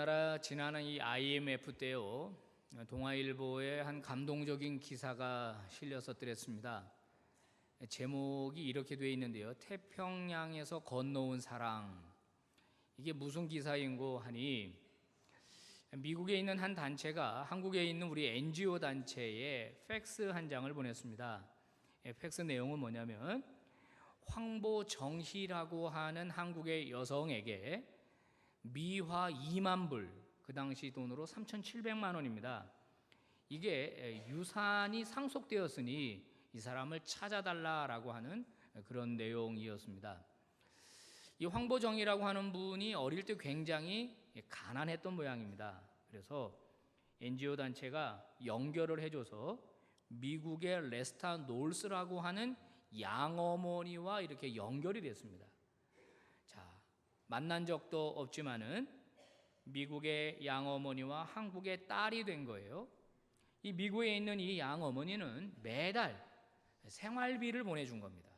우리나라 지난해 이 IMF 때요, 동아일보에 한 감동적인 기사가 실렸었더랬습니다. 제목이 이렇게 되어 있는데요, 태평양에서 건너온 사랑. 이게 무슨 기사인고 하니, 미국에 있는 한 단체가 한국에 있는 우리 NGO 단체에 팩스 한 장을 보냈습니다. 팩스 내용은 뭐냐면, 황보정희라고 하는 한국의 여성에게 미화 2만 불, 그 당시 돈으로 3,700만 원입니다. 이게 유산이 상속되었으니 이 사람을 찾아달라라고 하는 그런 내용이었습니다. 이 황보정이라고 하는 분이 어릴 때 굉장히 가난했던 모양입니다. 그래서 NGO 단체가 연결을 해줘서 미국의 레스타 놀스라고 하는 양어머니와 이렇게 연결이 됐습니다. 자, 만난 적도 없지만은 미국의 양어머니와 한국의 딸이 된 거예요. 이 미국에 있는 이 양어머니는 매달 생활비를 보내준 겁니다.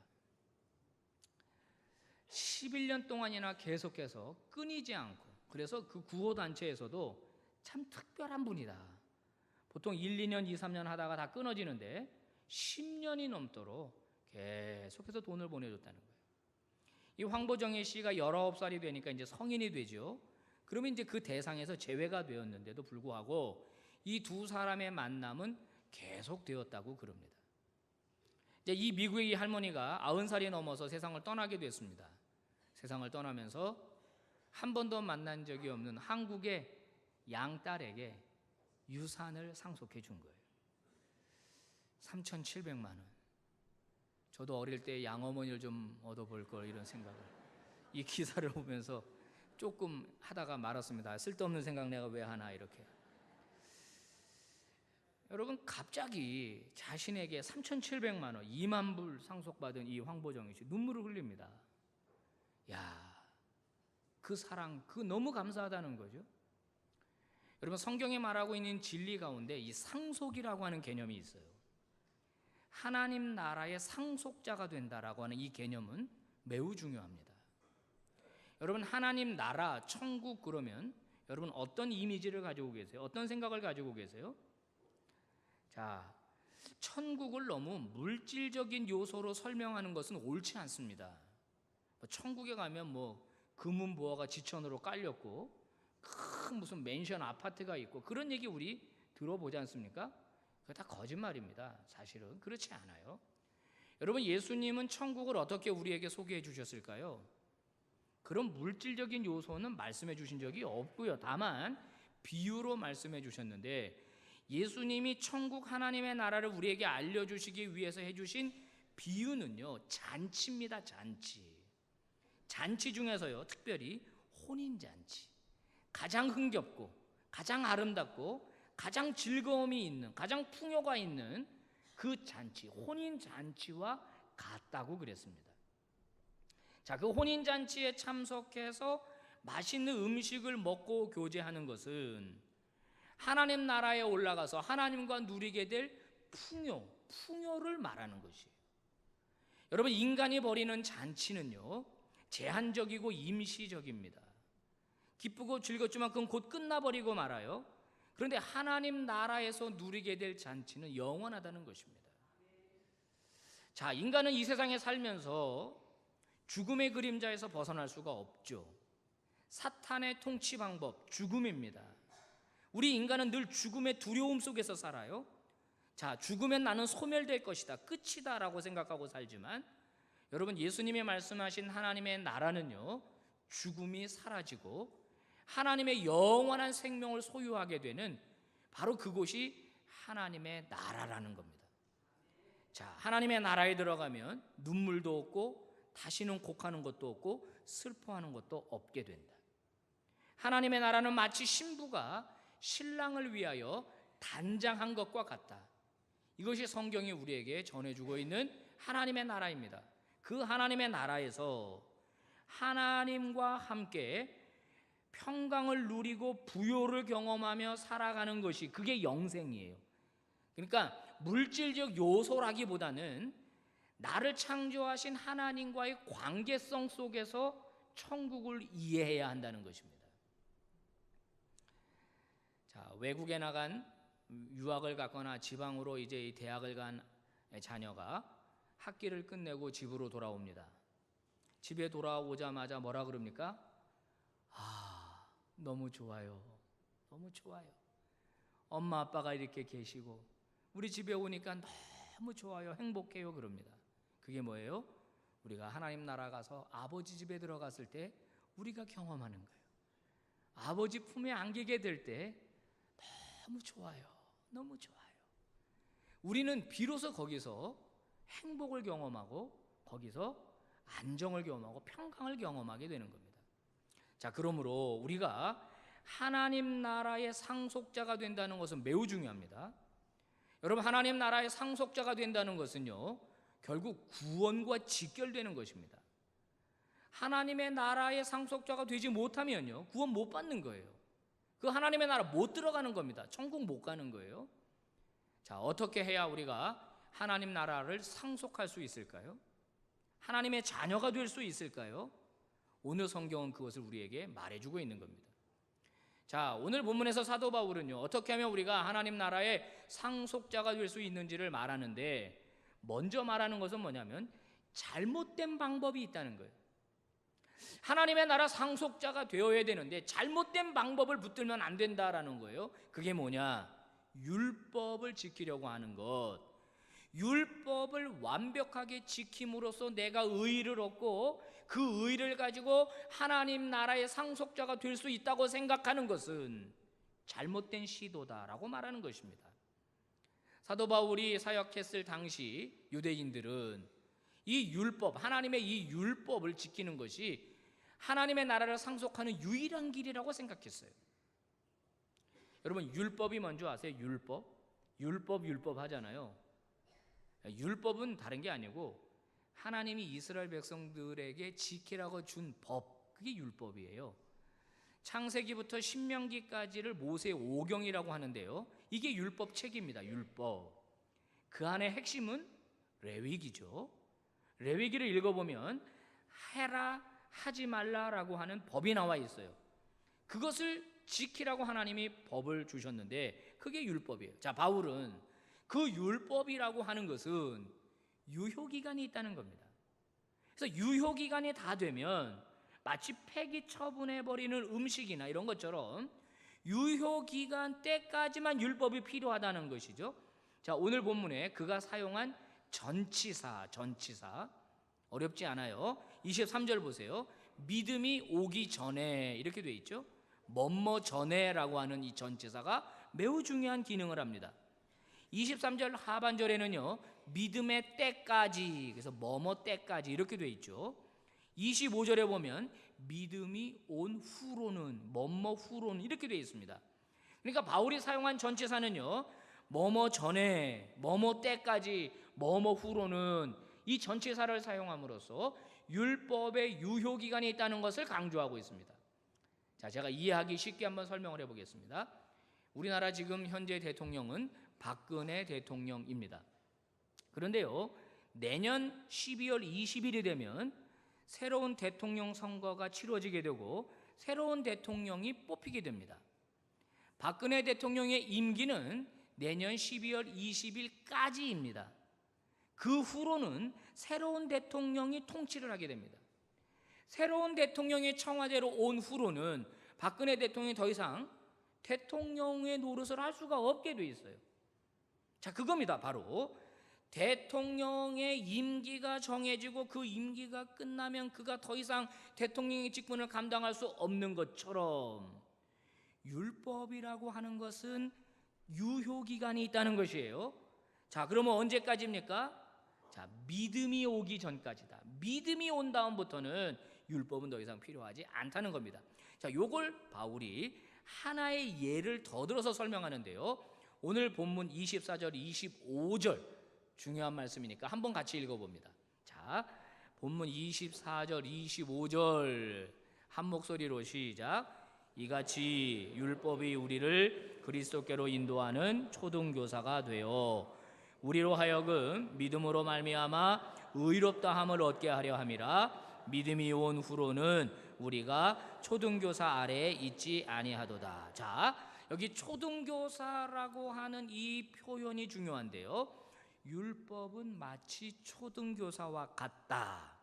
11년 동안이나 계속해서 끊이지 않고, 그래서 그 구호단체에서도 참 특별한 분이다. 보통 1, 2년, 2, 3년 하다가 다 끊어지는데 10년이 넘도록 계속해서 돈을 보내줬다는 거예요. 이 황보정희 씨가 19살이 되니까 이제 성인이 되죠. 그러면 이제 그 대상에서 제외가 되었는데도 불구하고 이 두 사람의 만남은 계속되었다고 그럽니다. 이제 이 미국의 이 할머니가 90살이 넘어서 세상을 떠나게 됐습니다. 세상을 떠나면서 한 번도 만난 적이 없는 한국의 양딸에게 유산을 상속해 준 거예요. 3,700만 원. 저도 어릴 때 양어머니를 좀 얻어볼 걸, 이런 생각을 이 기사를 보면서 조금 하다가 말았습니다. 쓸데없는 생각 내가 왜 하나, 이렇게. 여러분, 갑자기 자신에게 3,700만 원, 2만 불 상속받은 이 황보정희 씨 눈물을 흘립니다. 야, 그 사랑, 그 너무 감사하다는 거죠. 여러분, 성경에 말하고 있는 진리 가운데 이 상속이라고 하는 개념이 있어요. 하나님 나라의 상속자가 된다라고 하는 이 개념은 매우 중요합니다. 여러분, 하나님 나라, 천국 그러면 여러분 어떤 이미지를 가지고 계세요? 어떤 생각을 가지고 계세요? 자, 천국을 너무 물질적인 요소로 설명하는 것은 옳지 않습니다. 천국에 가면 금은보화가 지천으로 깔렸고 큰 무슨 맨션 아파트가 있고 그런 얘기 우리 들어보지 않습니까? 그거 다 거짓말입니다. 사실은 그렇지 않아요. 여러분, 예수님은 천국을 어떻게 우리에게 소개해 주셨을까요? 그런 물질적인 요소는 말씀해 주신 적이 없고요. 다만 비유로 말씀해 주셨는데, 예수님이 천국 하나님의 나라를 우리에게 알려주시기 위해서 해주신 비유는요, 잔치입니다. 잔치 중에서요, 특별히 혼인잔치, 가장 흥겹고 가장 아름답고 가장 즐거움이 있는, 가장 풍요가 있는 그 잔치, 혼인잔치와 같다고 그랬습니다. 자, 그 혼인잔치에 참석해서 맛있는 음식을 먹고 교제하는 것은 하나님 나라에 올라가서 하나님과 누리게 될 풍요를 말하는 것이에요. 여러분, 인간이 벌이는 잔치는요, 제한적이고 임시적입니다. 기쁘고 즐겁지만 그건 곧 끝나버리고 말아요. 그런데 하나님 나라에서 누리게 될 잔치는 영원하다는 것입니다. 자, 인간은 이 세상에 살면서 죽음의 그림자에서 벗어날 수가 없죠. 사탄의 통치 방법, 죽음입니다. 우리 인간은 늘 죽음의 두려움 속에서 살아요. 자, 죽으면 나는 소멸될 것이다, 끝이다 라고 생각하고 살지만, 여러분, 예수님이 말씀하신 하나님의 나라는요, 죽음이 사라지고 하나님의 영원한 생명을 소유하게 되는 바로 그곳이 하나님의 나라라는 겁니다. 자, 하나님의 나라에 들어가면 눈물도 없고 다시는 곡하는 것도 없고 슬퍼하는 것도 없게 된다. 하나님의 나라는 마치 신부가 신랑을 위하여 단장한 것과 같다. 이것이 성경이 우리에게 전해주고 있는 하나님의 나라입니다. 그 하나님의 나라에서 하나님과 함께 평강을 누리고 부요를 경험하며 살아가는 것이, 그게 영생이에요. 그러니까 물질적 요소라기보다는 나를 창조하신 하나님과의 관계성 속에서 천국을 이해해야 한다는 것입니다. 자, 외국에 나간 유학을 갔거나 지방으로 이제 이 대학을 간 자녀가 학기를 끝내고 집으로 돌아옵니다. 집에 돌아오자마자 뭐라 그럽니까? 아, 너무 좋아요. 너무 좋아요. 엄마 아빠가 이렇게 계시고 우리 집에 오니까 너무 좋아요. 행복해요. 그럽니다. 그게 뭐예요? 우리가 하나님 나라 가서 아버지 집에 들어갔을 때 우리가 경험하는 거예요. 아버지 품에 안기게 될 때 너무 좋아요. 너무 좋아요. 우리는 비로소 거기서 행복을 경험하고 거기서 안정을 경험하고 평강을 경험하게 되는 겁니다. 자, 그러므로 우리가 하나님 나라의 상속자가 된다는 것은 매우 중요합니다. 여러분, 하나님 나라의 상속자가 된다는 것은요, 결국 구원과 직결되는 것입니다. 하나님의 나라의 상속자가 되지 못하면요, 구원 못 받는 거예요. 그 하나님의 나라 못 들어가는 겁니다. 천국 못 가는 거예요. 자, 어떻게 해야 우리가 하나님 나라를 상속할 수 있을까요? 하나님의 자녀가 될 수 있을까요? 오늘 성경은 그것을 우리에게 말해주고 있는 겁니다. 자, 오늘 본문에서 사도 바울은요, 어떻게 하면 우리가 하나님 나라의 상속자가 될 수 있는지를 말하는데, 먼저 말하는 것은 뭐냐면 잘못된 방법이 있다는 거예요. 하나님의 나라 상속자가 되어야 되는데 잘못된 방법을 붙들면 안 된다라는 거예요. 그게 뭐냐? 율법을 지키려고 하는 것. 율법을 완벽하게 지킴으로써 내가 의의를 얻고 그 의의를 가지고 하나님 나라의 상속자가 될 수 있다고 생각하는 것은 잘못된 시도다라고 말하는 것입니다. 사도 바울이 사역했을 당시 유대인들은 이 율법, 하나님의 이 율법을 지키는 것이 하나님의 나라를 상속하는 유일한 길이라고 생각했어요. 여러분, 율법이 뭔지 아세요? 율법 하잖아요. 율법은 다른 게 아니고 하나님이 이스라엘 백성들에게 지키라고 준 법, 그게 율법이에요. 창세기부터 신명기까지를 모세 오경이라고 하는데요, 이게 율법 책입니다. 율법. 그 안에 핵심은 레위기죠. 레위기를 읽어보면 해라 하지 말라라고 하는 법이 나와 있어요. 그것을 지키라고 하나님이 법을 주셨는데 그게 율법이에요. 자, 바울은 그 율법이라고 하는 것은 유효기간이 있다는 겁니다. 그래서 유효기간이 다 되면 마치 폐기 처분해버리는 음식이나 이런 것처럼 유효기간 때까지만 율법이 필요하다는 것이죠. 자, 오늘 본문에 그가 사용한 전치사 어렵지 않아요. 23절 보세요. 믿음이 오기 전에 이렇게 돼 있죠. 뭐뭐 전에라고 하는 이 전치사가 매우 중요한 기능을 합니다. 23절 하반절에는요, 믿음의 때까지, 그래서 뭐뭐 때까지 이렇게 돼 있죠. 25절에 보면 믿음이 온 후로는, 뭐뭐 후로는 이렇게 돼 있습니다. 그러니까 바울이 사용한 전치사는요, 뭐뭐 전에, 뭐뭐 때까지, 뭐뭐 후로는 이 전치사를 사용함으로써 율법의 유효기간이 있다는 것을 강조하고 있습니다. 자, 제가 이해하기 쉽게 한번 설명을 해보겠습니다. 우리나라 지금 현재 대통령은 박근혜 대통령입니다. 그런데요, 내년 12월 20일이 되면 새로운 대통령 선거가 치러지게 되고 새로운 대통령이 뽑히게 됩니다. 박근혜 대통령의 임기는 내년 12월 20일까지입니다. 그 후로는 새로운 대통령이 통치를 하게 됩니다. 새로운 대통령이 청와대로 온 후로는 박근혜 대통령이 더 이상 대통령의 노릇을 할 수가 없게 돼 있어요. 자, 그겁니다. 바로 대통령의 임기가 정해지고 그 임기가 끝나면 그가 더 이상 대통령의 직분을 감당할 수 없는 것처럼 율법이라고 하는 것은 유효기간이 있다는 것이에요. 자, 그러면 언제까지입니까? 자, 믿음이 오기 전까지다. 믿음이 온 다음부터는 율법은 더 이상 필요하지 않다는 겁니다. 자, 요걸 바울이 하나의 예를 더 들어서 설명하는데요, 오늘 본문 24절 25절 중요한 말씀이니까 한번 같이 읽어봅니다. 자, 본문 24절 25절 한 목소리로 시작. 이같이 율법이 우리를 그리스도께로 인도하는 초등교사가 되어 우리로 하여금 믿음으로 말미암아 의롭다함을 얻게 하려 함이라. 믿음이 온 후로는 우리가 초등교사 아래에 있지 아니하도다. 자, 여기 초등교사라고 하는 이 표현이 중요한데요. 율법은 마치 초등교사와 같다.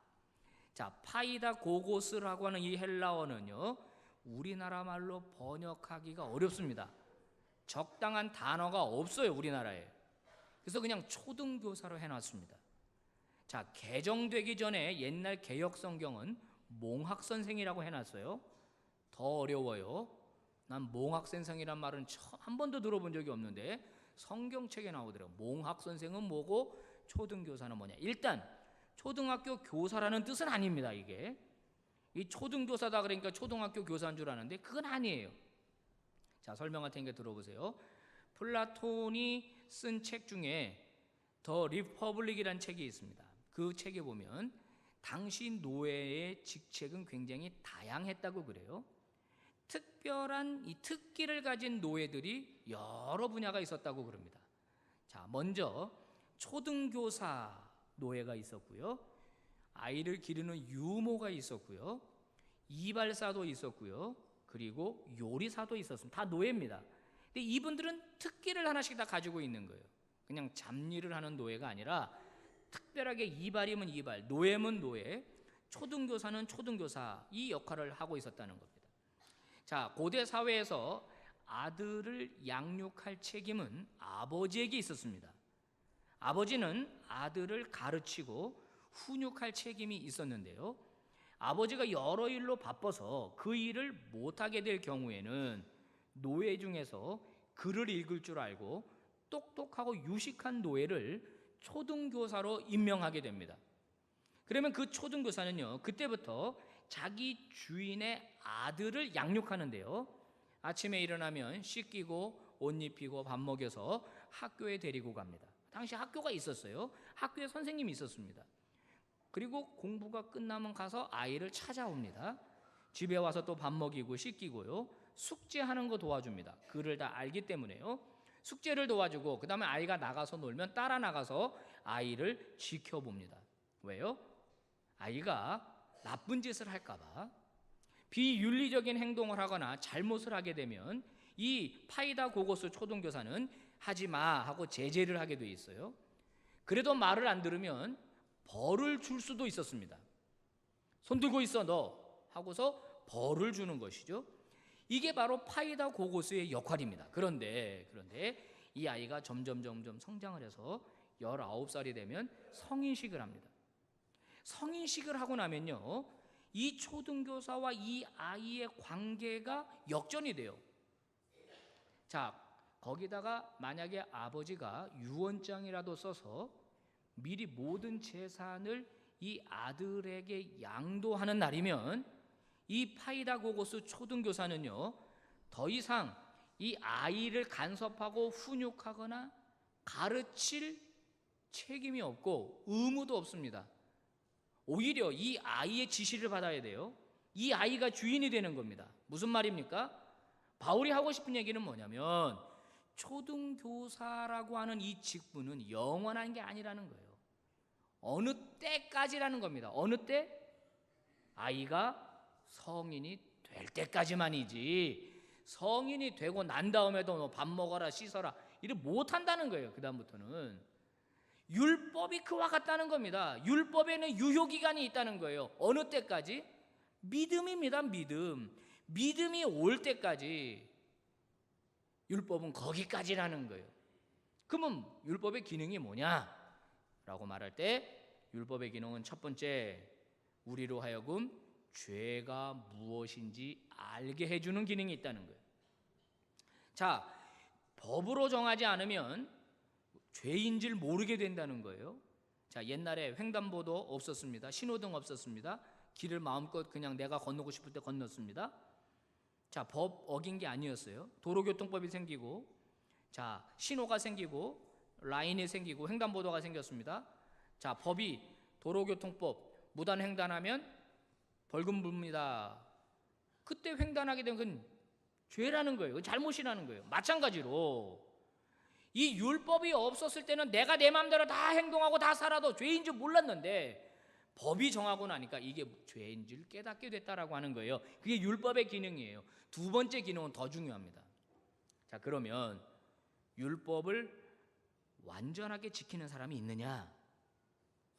자, 파이다 고고스라고 하는 이 헬라어는요, 우리나라 말로 번역하기가 어렵습니다. 적당한 단어가 없어요, 우리나라에. 그래서 그냥 초등교사로 해놨습니다. 자, 개정되기 전에 옛날 개역 성경은 몽학선생이라고 해놨어요. 더 어려워요. 난 몽학선생이란 말은 한 번도 들어본 적이 없는데 성경책에 나오더라고요. 몽학선생은 뭐고 초등교사는 뭐냐. 일단 초등학교 교사라는 뜻은 아닙니다. 이게 이 초등교사다 그러니까 초등학교 교사인 줄 아는데 그건 아니에요. 자, 설명할 테니까 들어보세요. 플라톤이 쓴 책 중에 더 리퍼블릭이라는 책이 있습니다. 그 책에 보면 당시 노예의 직책은 굉장히 다양했다고 그래요. 특별한 이 특기를 가진 노예들이 여러 분야가 있었다고 그럽니다. 자, 먼저 초등교사 노예가 있었고요. 아이를 기르는 유모가 있었고요. 이발사도 있었고요. 그리고 요리사도 있었습니다. 다 노예입니다. 근데 이분들은 특기를 하나씩 다 가지고 있는 거예요. 그냥 잡일을 하는 노예가 아니라 특별하게 이발이면 이발, 노예면 노예, 초등교사는 초등교사 이 역할을 하고 있었다는 겁니다. 자, 고대 사회에서 아들을 양육할 책임은 아버지에게 있었습니다. 아버지는 아들을 가르치고 훈육할 책임이 있었는데요. 아버지가 여러 일로 바빠서 그 일을 못하게 될 경우에는 노예 중에서 글을 읽을 줄 알고 똑똑하고 유식한 노예를 초등교사로 임명하게 됩니다. 그러면 그 초등교사는요, 그때부터 자기 주인의 아들을 양육하는데요. 아침에 일어나면 씻기고 옷 입히고 밥 먹여서 학교에 데리고 갑니다. 당시 학교가 있었어요. 학교에 선생님이 있었습니다. 그리고 공부가 끝나면 가서 아이를 찾아옵니다. 집에 와서 또 밥 먹이고 씻기고요. 숙제하는 거 도와줍니다. 글을 다 알기 때문에요. 숙제를 도와주고 그 다음에 아이가 나가서 놀면 따라 나가서 아이를 지켜봅니다. 왜요? 아이가 나쁜 짓을 할까 봐. 비윤리적인 행동을 하거나 잘못을 하게 되면 이 파이다 고고스 초등교사는 하지 마 하고 제재를 하게 돼 있어요. 그래도 말을 안 들으면 벌을 줄 수도 있었습니다. 손 들고 있어 너 하고서 벌을 주는 것이죠. 이게 바로 파이다 고고스의 역할입니다. 그런데 이 아이가 점점 성장을 해서 19살이 되면 성인식을 합니다. 성인식을 하고 나면요, 이 초등교사와 이 아이의 관계가 역전이 돼요. 자, 거기다가 만약에 아버지가 유언장이라도 써서 미리 모든 재산을 이 아들에게 양도하는 날이면 이 파이다 고고스 초등교사는요, 더 이상 이 아이를 간섭하고 훈육하거나 가르칠 책임이 없고 의무도 없습니다. 오히려 이 아이의 지시를 받아야 돼요. 이 아이가 주인이 되는 겁니다. 무슨 말입니까? 바울이 하고 싶은 얘기는 뭐냐면 초등교사라고 하는 이 직분은 영원한 게 아니라는 거예요. 어느 때까지라는 겁니다. 어느 때? 아이가 성인이 될 때까지만이지 성인이 되고 난 다음에도 너 밥 먹어라 씻어라 이를 못한다는 거예요. 그 다음부터는 율법이 그와 같다는 겁니다. 율법에는 유효기간이 있다는 거예요. 어느 때까지? 믿음입니다. 믿음이 올 때까지 율법은 거기까지라는 거예요. 그러면 율법의 기능이 뭐냐? 라고 말할 때 율법의 기능은 첫 번째, 우리로 하여금 죄가 무엇인지 알게 해주는 기능이 있다는 거예요. 자, 법으로 정하지 않으면 죄인 줄 모르게 된다는 거예요. 자, 옛날에 횡단보도 없었습니다. 신호등 없었습니다. 길을 마음껏 그냥 내가 건너고 싶을 때 건넜습니다. 자, 법 어긴 게 아니었어요. 도로교통법이 생기고, 자, 신호가 생기고, 라인이 생기고, 횡단보도가 생겼습니다. 자, 법이 도로교통법 무단횡단하면 벌금 뭅니다. 그때 횡단하게 되면 그건 죄라는 거예요. 그건 잘못이라는 거예요. 마찬가지로 이 율법이 없었을 때는 내가 내 마음대로 다 행동하고 다 살아도 죄인 줄 몰랐는데 법이 정하고 나니까 이게 죄인 줄 깨닫게 됐다라고 하는 거예요. 그게 율법의 기능이에요. 두 번째 기능은 더 중요합니다. 자, 그러면 율법을 완전하게 지키는 사람이 있느냐?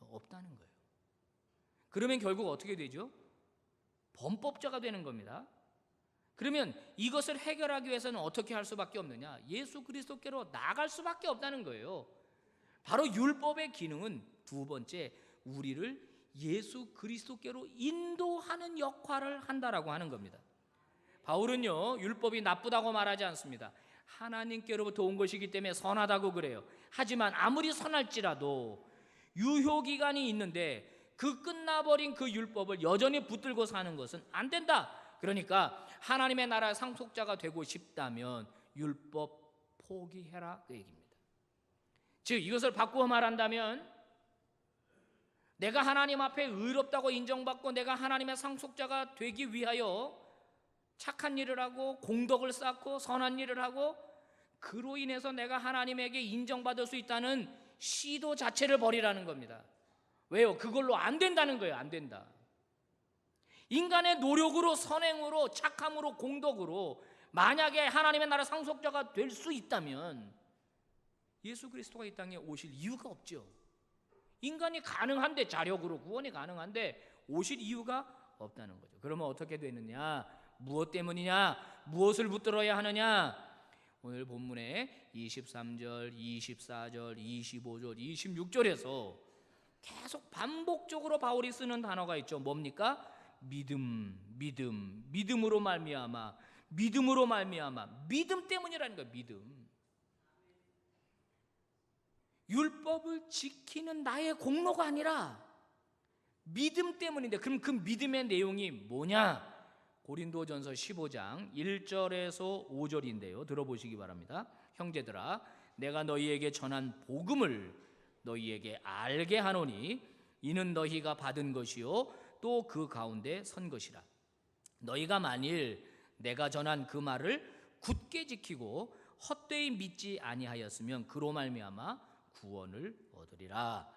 없다는 거예요. 그러면 결국 어떻게 되죠? 범법자가 되는 겁니다. 그러면 이것을 해결하기 위해서는 어떻게 할 수밖에 없느냐? 예수 그리스도께로 나아갈 수밖에 없다는 거예요. 바로 율법의 기능은 두 번째, 우리를 예수 그리스도께로 인도하는 역할을 한다라고 하는 겁니다. 바울은요, 율법이 나쁘다고 말하지 않습니다. 하나님께로부터 온 것이기 때문에 선하다고 그래요. 하지만 아무리 선할지라도 유효기간이 있는데 그 끝나버린 그 율법을 여전히 붙들고 사는 것은 안 된다. 그러니까 하나님의 나라의 상속자가 되고 싶다면 율법 포기해라, 그 얘기입니다. 즉 이것을 바꾸어 말한다면 내가 하나님 앞에 의롭다고 인정받고 내가 하나님의 상속자가 되기 위하여 착한 일을 하고 공덕을 쌓고 선한 일을 하고 그로 인해서 내가 하나님에게 인정받을 수 있다는 시도 자체를 버리라는 겁니다. 왜요? 그걸로 안 된다는 거예요. 안 된다. 인간의 노력으로, 선행으로, 착함으로, 공덕으로 만약에 하나님의 나라 상속자가 될 수 있다면 예수 그리스도가 이 땅에 오실 이유가 없죠. 인간이 가능한데, 자력으로 구원이 가능한데 오실 이유가 없다는 거죠. 그러면 어떻게 되느냐? 무엇 때문이냐? 무엇을 붙들어야 하느냐? 오늘 본문에 23절, 24절, 25절, 26절에서 계속 반복적으로 바울이 쓰는 단어가 있죠. 뭡니까? 믿음으로 말미암아, 믿음으로 말미암아. 믿음 때문이라는 거예요. 믿음. 율법을 지키는 나의 공로가 아니라 믿음 때문인데, 그럼 그 믿음의 내용이 뭐냐? 고린도전서 15장 1절에서 5절인데요. 들어보시기 바랍니다. 형제들아, 내가 너희에게 전한 복음을 너희에게 알게 하노니 이는 너희가 받은 것이요 또 그 가운데 선 것이라. 너희가 만일 내가 전한 그 말을 굳게 지키고 헛되이 믿지 아니하였으면 그로 말미암아 구원을 얻으리라.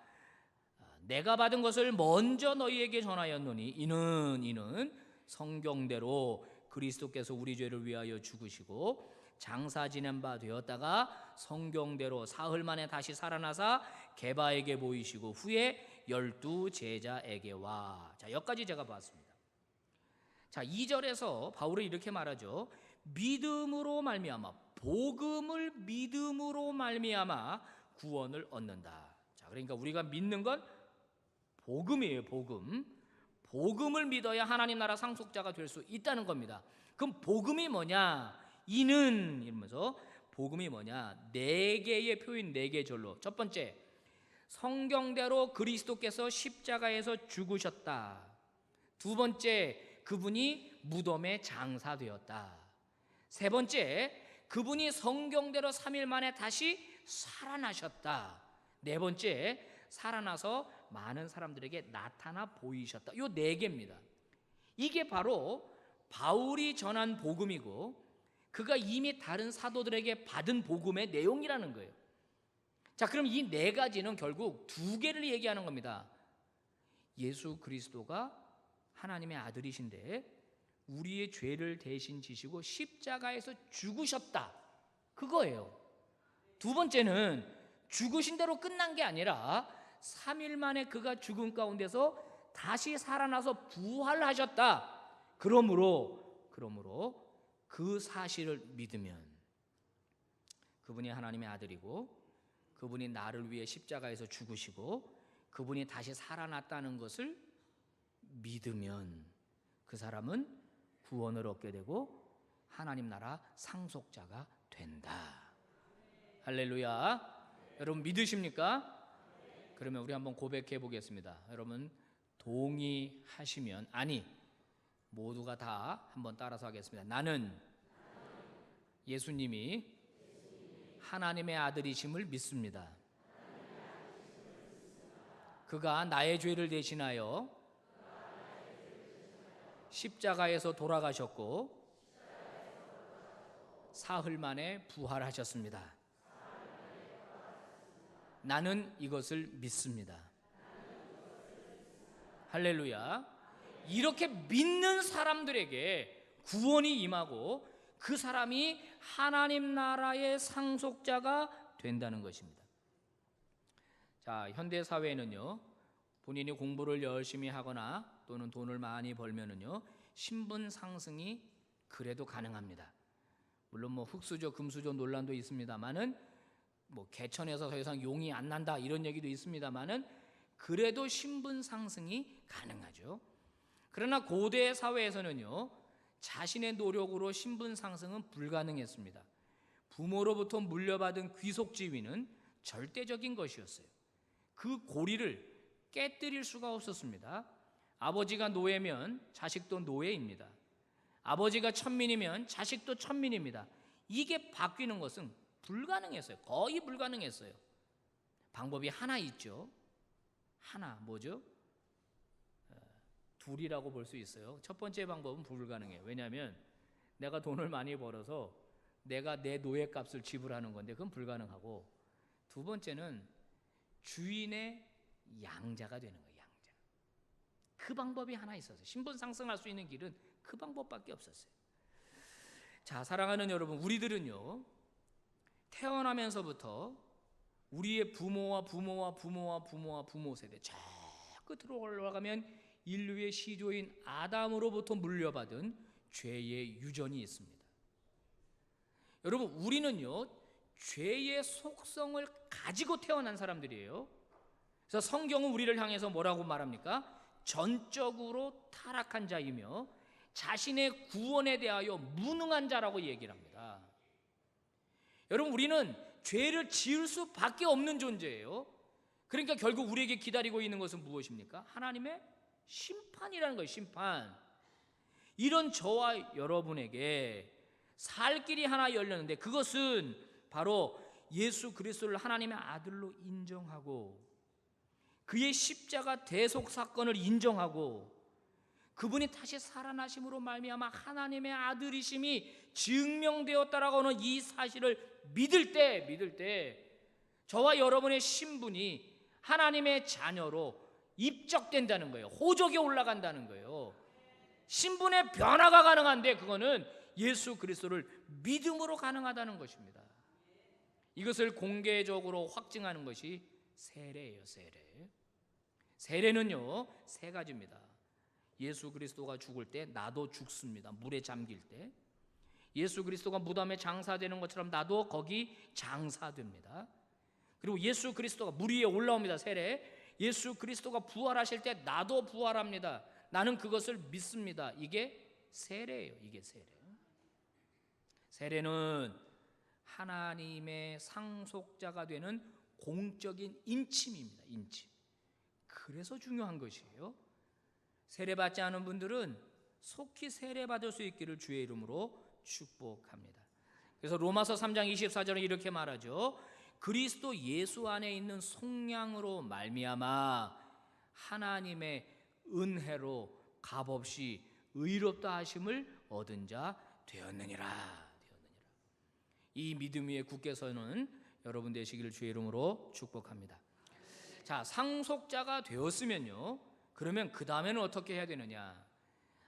내가 받은 것을 먼저 너희에게 전하였노니 이는 성경대로 그리스도께서 우리 죄를 위하여 죽으시고 장사 지낸 바 되었다가 성경대로 사흘 만에 다시 살아나사 게바에게 보이시고 후에 12 제자에게 와. 자, 여기까지 제가 봤습니다. 자, 2절에서 바울은 이렇게 말하죠. 믿음으로 말미암아, 복음을 믿음으로 말미암아 구원을 얻는다. 자, 그러니까 우리가 믿는 건 복음이에요. 복음을 믿어야 하나님 나라 상속자가 될 수 있다는 겁니다. 그럼 복음이 뭐냐? 이러면서 복음이 뭐냐? 4개의 표현, 4개 절로. 첫 번째, 성경대로 그리스도께서 십자가에서 죽으셨다. 두 번째, 그분이 무덤에 장사되었다. 세 번째, 그분이 성경대로 3일 만에 다시 살아나셨다. 네 번째, 살아나서 많은 사람들에게 나타나 보이셨다. 이 4개입니다. 이게 바로 바울이 전한 복음이고 그가 이미 다른 사도들에게 받은 복음의 내용이라는 거예요. 자, 그럼 이 4가지는 결국 2개를 얘기하는 겁니다. 예수 그리스도가 하나님의 아들이신데 우리의 죄를 대신 지시고 십자가에서 죽으셨다. 그거예요. 두 번째는 죽으신 대로 끝난 게 아니라 3일 만에 그가 죽은 가운데서 다시 살아나서 부활하셨다. 그러므로 그 사실을 믿으면 그분이 하나님의 아들이고 그분이 나를 위해 십자가에서 죽으시고 그분이 다시 살아났다는 것을 믿으면 그 사람은 구원을 얻게 되고 하나님 나라 상속자가 된다. 할렐루야. 여러분 믿으십니까? 그러면 우리 한번 고백해 보겠습니다. 여러분 동의하시면, 아니 모두가 다 한번 따라서 하겠습니다. 나는 예수님이 하나님의 아들이심을 믿습니다. 그가 나의 죄를 대신하여 십자가에서 돌아가셨고 사흘 만에 부활하셨습니다. 나는 이것을 믿습니다. 할렐루야. 이렇게 믿는 사람들에게 구원이 임하고 그 사람이 하나님 나라의 상속자가 된다는 것입니다. 자, 현대 사회에는요, 본인이 공부를 열심히 하거나 또는 돈을 많이 벌면은요, 신분 상승이 그래도 가능합니다. 물론 뭐 흙수저, 금수저 논란도 있습니다만은, 뭐 개천에서 더 이상 용이 안 난다 이런 얘기도 있습니다만은, 그래도 신분 상승이 가능하죠. 그러나 고대 사회에서는요, 자신의 노력으로 신분 상승은 불가능했습니다. 부모로부터 물려받은 귀속 지위는 절대적인 것이었어요. 그 고리를 깨뜨릴 수가 없었습니다. 아버지가 노예면 자식도 노예입니다. 아버지가 천민이면 자식도 천민입니다. 이게 바뀌는 것은 불가능했어요. 거의 불가능했어요. 방법이 하나 있죠. 하나, 뭐죠? 둘이라고 볼 수 있어요. 첫 번째 방법은 불가능해요. 왜냐하면 내가 돈을 많이 벌어서 내가 내 노예값을 지불하는 건데 그건 불가능하고, 두 번째는 주인의 양자가 되는 거예요. 양자. 그 방법이 하나 있었어요. 신분 상승할 수 있는 길은 그 방법밖에 없었어요. 자, 사랑하는 여러분, 우리들은요, 태어나면서부터 우리의 부모와 부모 세대 저 끝으로 올라가면 인류의 시조인 아담으로부터 물려받은 죄의 유전이 있습니다. 여러분, 우리는요, 죄의 속성을 가지고 태어난 사람들이에요. 그래서 성경은 우리를 향해서 뭐라고 말합니까? 전적으로 타락한 자이며 자신의 구원에 대하여 무능한 자라고 얘기를 합니다. 여러분, 우리는 죄를 지을 수밖에 없는 존재예요. 그러니까 결국 우리에게 기다리고 있는 것은 무엇입니까? 하나님의 심판이라는 거예요. 심판. 이런 저와 여러분에게 살 길이 하나 열렸는데, 그것은 바로 예수 그리스도를 하나님의 아들로 인정하고 그의 십자가 대속 사건을 인정하고 그분이 다시 살아나심으로 말미암아 하나님의 아들이심이 증명되었다라고 하는 이 사실을 믿을 때 저와 여러분의 신분이 하나님의 자녀로 입적된다는 거예요. 호적에 올라간다는 거예요. 신분의 변화가 가능한데 그거는 예수 그리스도를 믿음으로 가능하다는 것입니다. 이것을 공개적으로 확증하는 것이 세례예요. 세례는요, 세 가지입니다. 예수 그리스도가 죽을 때 나도 죽습니다. 물에 잠길 때. 예수 그리스도가 무덤에 장사되는 것처럼 나도 거기 장사됩니다. 그리고 예수 그리스도가 물 위에 올라옵니다. 세례. 예수 그리스도가 부활하실 때 나도 부활합니다. 나는 그것을 믿습니다. 이게 세례예요. 이게 세례. 세례는 하나님의 상속자가 되는 공적인 인침입니다. 인침. 그래서 중요한 것이에요. 세례받지 않은 분들은 속히 세례받을 수 있기를 주의 이름으로 축복합니다. 그래서 로마서 3장 24절은 이렇게 말하죠. 그리스도 예수 안에 있는 속량으로 말미암아 하나님의 은혜로 값없이 의롭다 하심을 얻은 자 되었느니라. 이 믿음 위에 굳게 서는 여러분 되시기를 주의 이름으로 축복합니다. 자, 상속자가 되었으면요, 그러면 그 다음에는 어떻게 해야 되느냐?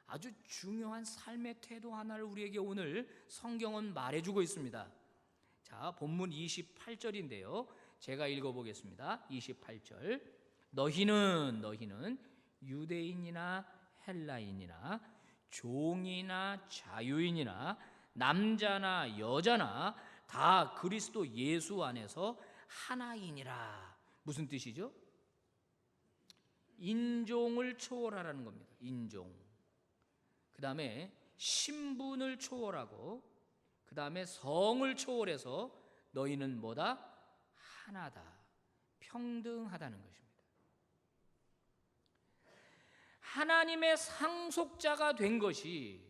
아주 중요한 삶의 태도 하나를 우리에게 오늘 성경은 말해주고 있습니다. 자, 본문 28절인데요, 제가 읽어보겠습니다. 28절. 너희는 유대인이나 헬라인이나 종이나 자유인이나 남자나 여자나 다 그리스도 예수 안에서 하나이니라. 무슨 뜻이죠? 인종을 초월하라는 겁니다. 인종. 그 다음에 신분을 초월하고 그 다음에 성을 초월해서 너희는 뭐다? 하나다. 평등하다는 것입니다. 하나님의 상속자가 된 것이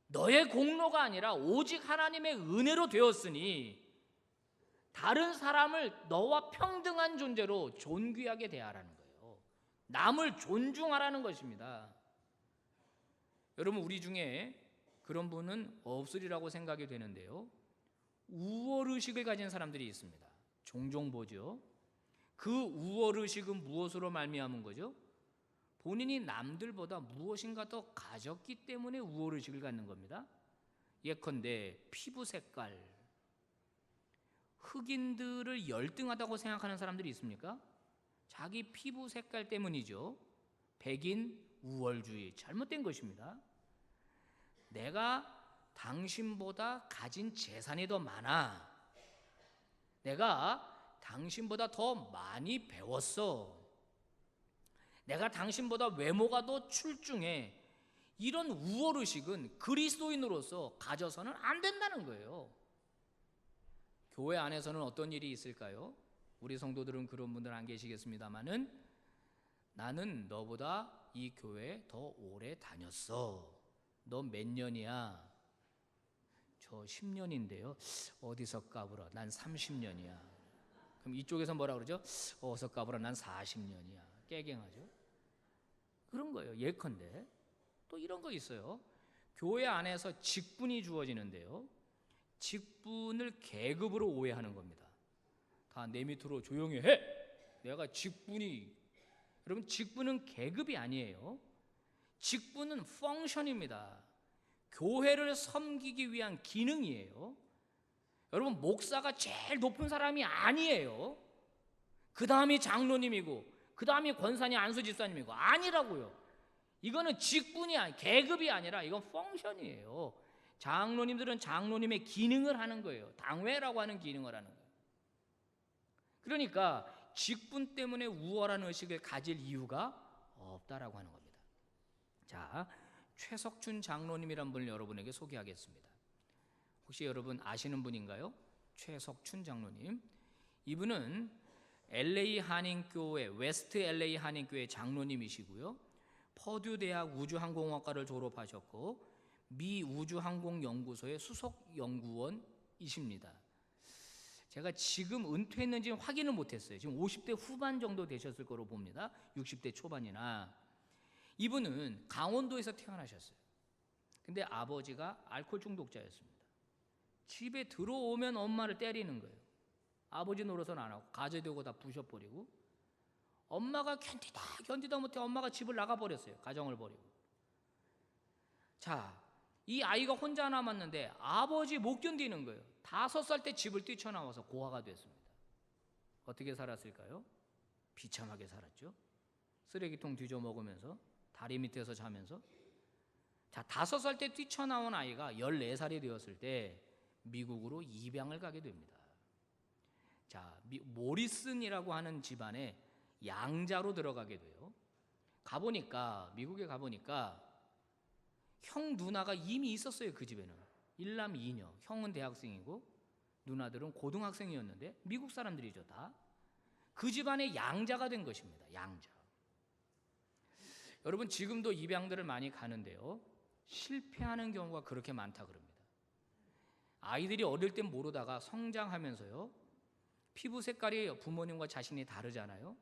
너의 공로가 아니라 오직 하나님의 은혜로 되었으니 다른 사람을 너와 평등한 존재로 존귀하게 대하라는 거예요. 남을 존중하라는 것입니다. 여러분, 우리 중에 그런 분은 없으리라고 생각이 되는데요, 우월의식을 가진 사람들이 있습니다. 종종 보죠. 그 우월의식은 무엇으로 말미암은 거죠? 본인이 남들보다 무엇인가 더 가졌기 때문에 우월의식을 갖는 겁니다. 예컨대 피부 색깔, 흑인들을 열등하다고 생각하는 사람들이 있습니까? 자기 피부 색깔 때문이죠. 백인 우월주의, 잘못된 것입니다. 내가 당신보다 가진 재산이 더 많아, 내가 당신보다 더 많이 배웠어, 내가 당신보다 외모가 더 출중해, 이런 우월의식은 그리스도인으로서 가져서는 안 된다는 거예요. 교회 안에서는 어떤 일이 있을까요? 우리 성도들은 그런 분들 안 계시겠습니다마는, 나는 너보다 이 교회에 더 오래 다녔어. 너 몇 년이야? 저 10년인데요. 어디서 까불어? 난 30년이야. 그럼 이쪽에서 뭐라 그러죠? 어서 까불어, 난 40년이야. 깨갱하죠. 그런 거예요. 예컨대 또 이런 거 있어요. 교회 안에서 직분이 주어지는데요, 직분을 계급으로 오해하는 겁니다. 다 내 밑으로 조용히 해, 내가 직분이. 여러분, 직분은 계급이 아니에요. 직분은 펑션입니다. 교회를 섬기기 위한 기능이에요. 여러분, 목사가 제일 높은 사람이 아니에요. 그 다음이 장로님이고 그 다음이 권사님 안수 집사님이고, 아니라고요. 이거는 직분이 계급이 아니라 이건 펑션이에요. 장로님들은 장로님의 기능을 하는 거예요. 당회라고 하는 기능을 하는 거예요. 그러니까 직분 때문에 우월한 의식을 가질 이유가 없다라고 하는 겁니다. 자, 최석춘 장로님이란 분을 여러분에게 소개하겠습니다. 혹시 여러분 아시는 분인가요? 최석춘 장로님. 이분은 LA 한인교회, 웨스트 LA 한인교회 장로님이시고요, 퍼듀 대학 우주항공학과를 졸업하셨고 미 우주항공연구소의 수석 연구원이십니다. 제가 지금 은퇴했는지는 확인을 못했어요. 지금 50대 후반 정도 되셨을 거로 봅니다. 60대 초반이나. 이분은 강원도에서 태어나셨어요. 근데 아버지가 알코올 중독자였습니다. 집에 들어오면 엄마를 때리는 거예요. 아버지 노릇은 안 하고 가재되고 다 부셔버리고, 엄마가 견디다 못해 엄마가 집을 나가버렸어요. 가정을 버리고. 자, 이 아이가 혼자 남았는데 아버지 못 견디는 거예요. 5살 때 집을 뛰쳐나와서 고아가 됐습니다. 어떻게 살았을까요? 비참하게 살았죠. 쓰레기통 뒤져 먹으면서, 다리 밑에서 자면서. 자, 5살 때 뛰쳐나온 아이가 14살이 되었을 때 미국으로 입양을 가게 됩니다. 자, 모리슨이라고 하는 집안에 양자로 들어가게 돼요. 미국에 가보니까 형 누나가 이미 있었어요. 그 집에는 1남 2녀. 형은 대학생이고 누나들은 고등학생이었는데 미국 사람들이죠. 다. 그 집안에 양자가 된 것입니다. 양자. 여러분, 지금도 입양들을 많이 가는데요, 실패하는 경우가 그렇게 많다 그럽니다. 아이들이 어릴 땐 모르다가 성장하면서요, 피부 색깔이 부모님과 자신이 다르잖아요.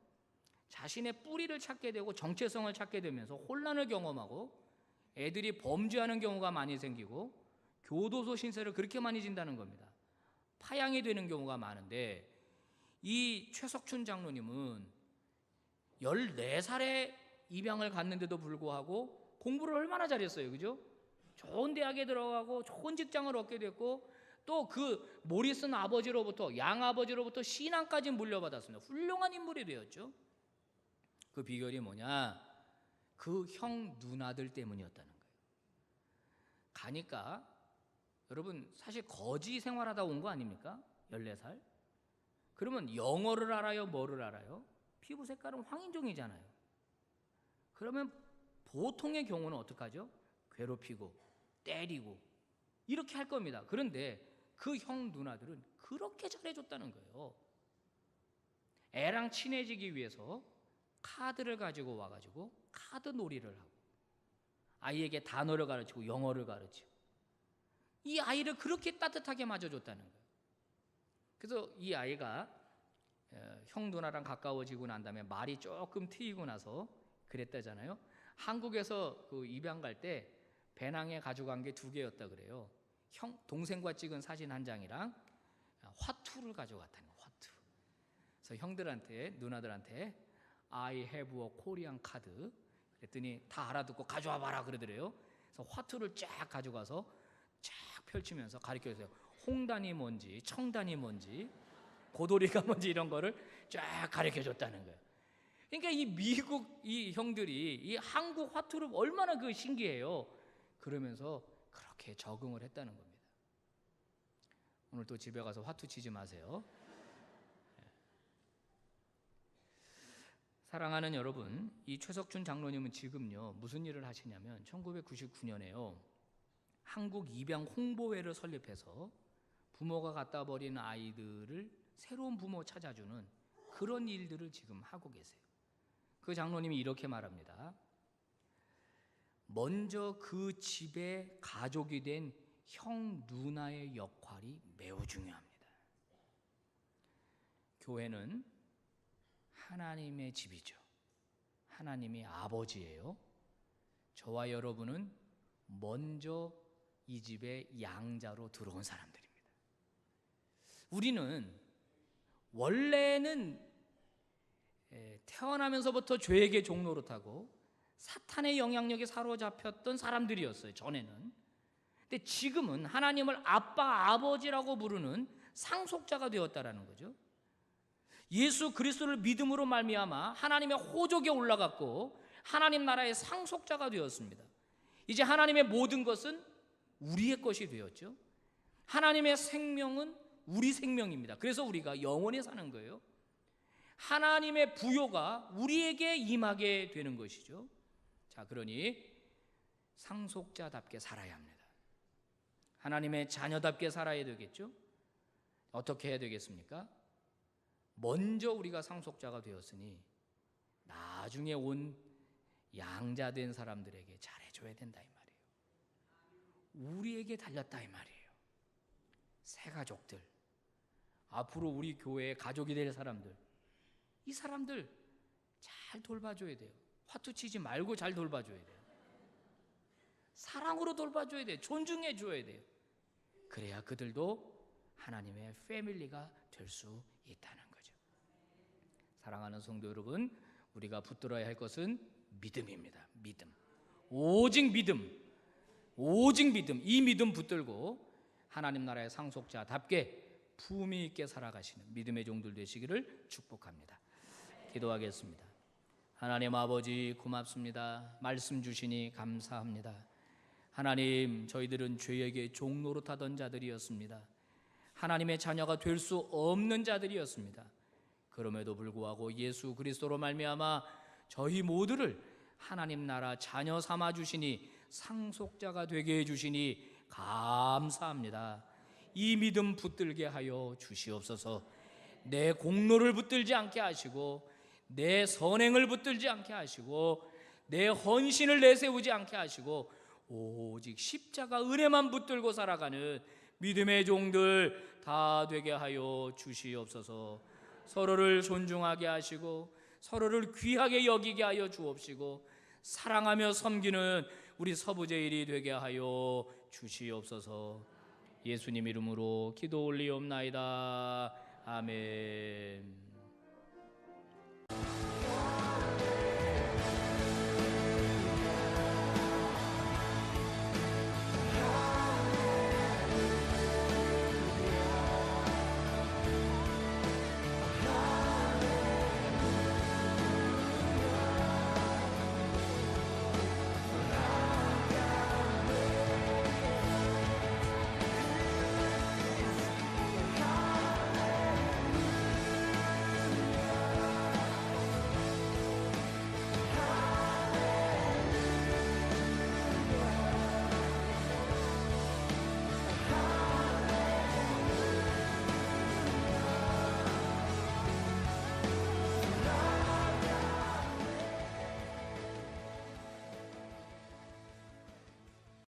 자신의 뿌리를 찾게 되고 정체성을 찾게 되면서 혼란을 경험하고 애들이 범죄하는 경우가 많이 생기고 교도소 신세를 그렇게 많이 진다는 겁니다. 파양이 되는 경우가 많은데, 이 최석춘 장로님은 14살에 입양을 갔는데도 불구하고 공부를 얼마나 잘했어요. 그죠? 좋은 대학에 들어가고 좋은 직장을 얻게 됐고, 또 그 모리슨 아버지로부터, 양아버지로부터 신앙까지 물려받았습니다. 훌륭한 인물이 되었죠. 그 비결이 뭐냐? 그 형 누나들 때문이었다는 거예요. 가니까 여러분, 사실 거지 생활하다 온 거 아닙니까? 14살. 그러면 영어를 알아요? 뭐를 알아요? 피부 색깔은 황인종이잖아요. 그러면 보통의 경우는 어떡하죠? 괴롭히고 때리고 이렇게 할 겁니다. 그런데 그 형 누나들은 그렇게 잘해줬다는 거예요. 애랑 친해지기 위해서 카드를 가지고 와가지고 카드 놀이를 하고, 아이에게 단어를 가르치고 영어를 가르치고, 이 아이를 그렇게 따뜻하게 맞아줬다는 거예요. 그래서 이 아이가 형 누나랑 가까워지고 난 다음에 말이 조금 트이고 나서 그랬다잖아요. 한국에서 그 입양 갈 때 배낭에 가져간 게 2개였다 그래요. 동생과 찍은 사진 한 장이랑 화투를 가져갔다는 거예요. 화투. 그래서 형들한테, 누나들한테 I have a Korean card 그랬더니 다 알아듣고 가져와 봐라 그러더래요. 그래서 화투를 쫙 가져가서 쫙 펼치면서 가르쳐주세요. 홍단이 뭔지, 청단이 뭔지, 고도리가 뭔지 이런 거를 쫙 가르쳐줬다는 거예요. 그러니까 이 미국 이 형들이 이 한국 화투를 얼마나 그 신기해요. 그러면서 그렇게 적응을 했다는 겁니다. 오늘 또 집에 가서 화투 치지 마세요. 사랑하는 여러분, 이 최석준 장로님은 지금요 무슨 일을 하시냐면 1999년에요 한국 입양 홍보회를 설립해서 부모가 갖다 버린 아이들을 새로운 부모 찾아주는 그런 일들을 지금 하고 계세요. 그 장로님이 이렇게 말합니다. 먼저 그 집의 가족이 된 형 누나의 역할이 매우 중요합니다. 교회는 하나님의 집이죠. 하나님이 아버지예요. 저와 여러분은 먼저 이 집의 양자로 들어온 사람들입니다. 우리는 원래는 태어나면서부터 죄에게 종노릇하고 사탄의 영향력에 사로잡혔던 사람들이었어요. 전에는. 근데 지금은 하나님을 아빠, 아버지라고 부르는 상속자가 되었다라는 거죠. 예수 그리스도를 믿음으로 말미암아 하나님의 호족에 올라갔고 하나님 나라의 상속자가 되었습니다. 이제 하나님의 모든 것은 우리의 것이 되었죠. 하나님의 생명은 우리 생명입니다. 그래서 우리가 영원히 사는 거예요. 하나님의 부요가 우리에게 임하게 되는 것이죠. 자, 그러니 상속자답게 살아야 합니다. 하나님의 자녀답게 살아야 되겠죠. 어떻게 해야 되겠습니까? 먼저 우리가 상속자가 되었으니 나중에 온 양자된 사람들에게 잘해줘야 된다 이 말이에요. 우리에게 달렸다 이 말이에요. 새 가족들, 앞으로 우리 교회의 가족이 될 사람들, 이 사람들 잘 돌봐줘야 돼요. 화투 치지 말고 잘 돌봐줘야 돼요. 사랑으로 돌봐줘야 돼요. 존중해줘야 돼요. 그래야 그들도 하나님의 패밀리가 될 수 있다는 거죠. 사랑하는 성도 여러분, 우리가 붙들어야 할 것은 믿음입니다. 믿음, 오직 믿음, 오직 믿음. 이 믿음 붙들고 하나님 나라의 상속자답게 품위 있게 살아가시는 믿음의 종들 되시기를 축복합니다. 기도하겠습니다. 하나님 아버지 고맙습니다. 말씀 주시니 감사합니다. 하나님, 저희들은 죄에게 종노릇하던 자들이었습니다. 하나님의 자녀가 될 수 없는 자들이었습니다. 그럼에도 불구하고 예수 그리스도로 말미암아 저희 모두를 하나님 나라 자녀 삼아 주시니 상속자가 되게 해 주시니 감사합니다. 이 믿음 붙들게 하여 주시옵소서. 내 공로를 붙들지 않게 하시고 내 선행을 붙들지 않게 하시고 내 헌신을 내세우지 않게 하시고 오직 십자가 은혜만 붙들고 살아가는 믿음의 종들 다 되게 하여 주시옵소서. 서로를 존중하게 하시고 서로를 귀하게 여기게 하여 주옵시고 사랑하며 섬기는 우리 서부제일이 되게 하여 주시옵소서. 예수님 이름으로 기도 올리옵나이다. 아멘.